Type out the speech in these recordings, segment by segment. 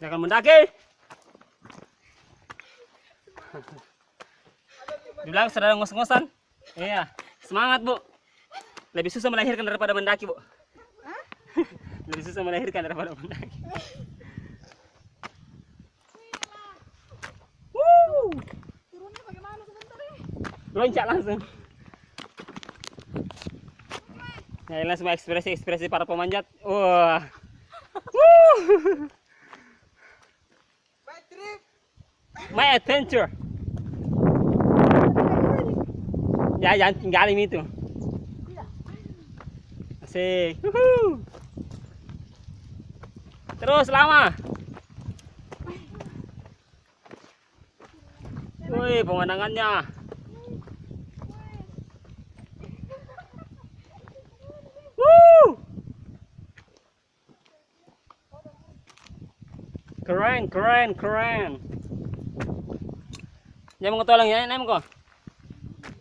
Jangan mendaki. Dibilang sedang ngos-ngosan. Iya, semangat Bu. Lebih susah melahirkan daripada mendaki Bu. Lebih susah melahirkan daripada mendaki. Turunnya bagaimana sebentar ya? Loncat langsung. Ya, ini semua ekspresi para pemanjat. Wah. My adventure. Ya, jangan tinggalin itu. Asik. Terus lama. Wih, pemandangannya. Keren, keren, keren. Jangan mau tolong ya, nem kok.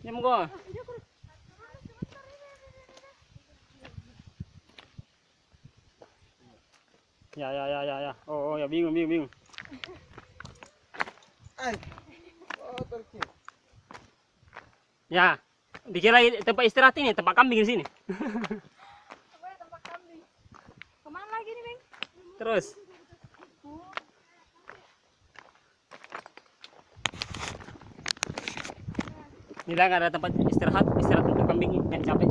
Jangan kok. Ya. Oh, ya bingung. Ya, dikira tempat istirahat ini, tempat kambing di sini. Tempat kambing. Kemana lagi nih, Bang? Terus. Ini nggak ada tempat istirahat untuk kambing yang capek.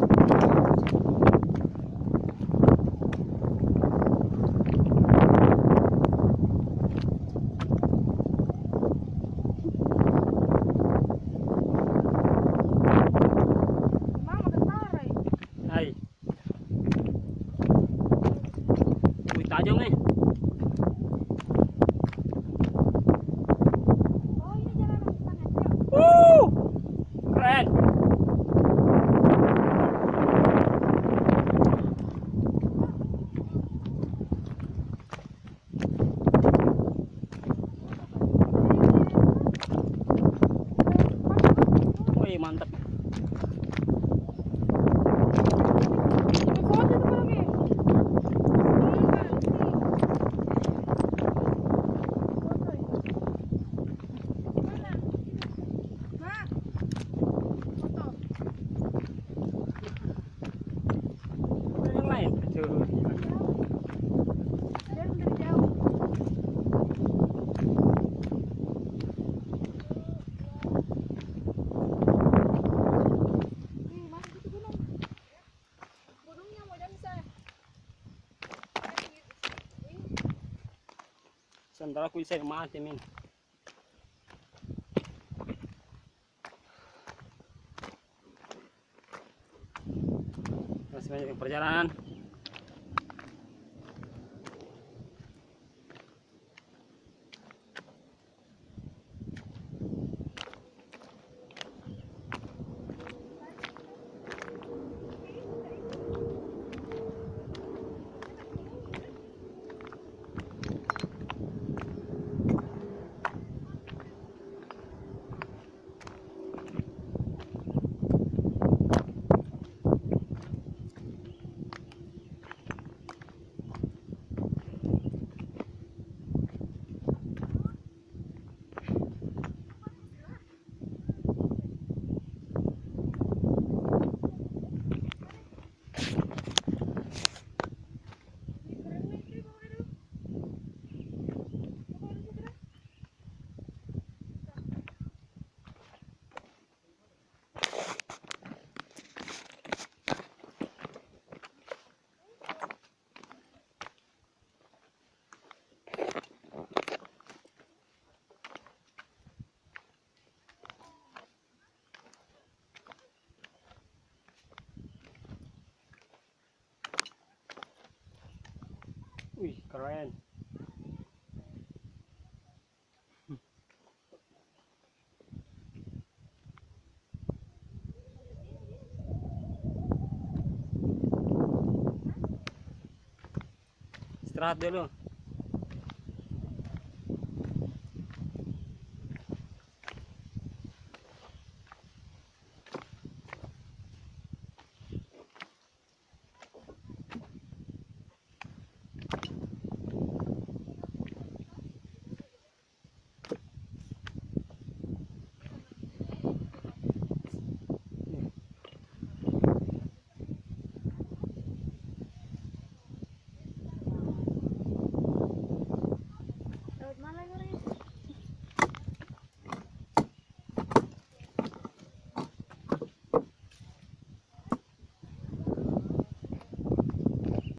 Mama kesarai. Hai. Wih, tajam nih. Oh, ini jalan ke sana. Keren. Wih, mantap. Foto tuh lagi. Yang lain. Tuh. Dari jauh. Masuk itu gunung. Gunungnya mau jadi saya. Sandal aku bisa mati, min. Masih banyak perjalanan. Wih, keren. Istirahat dulu.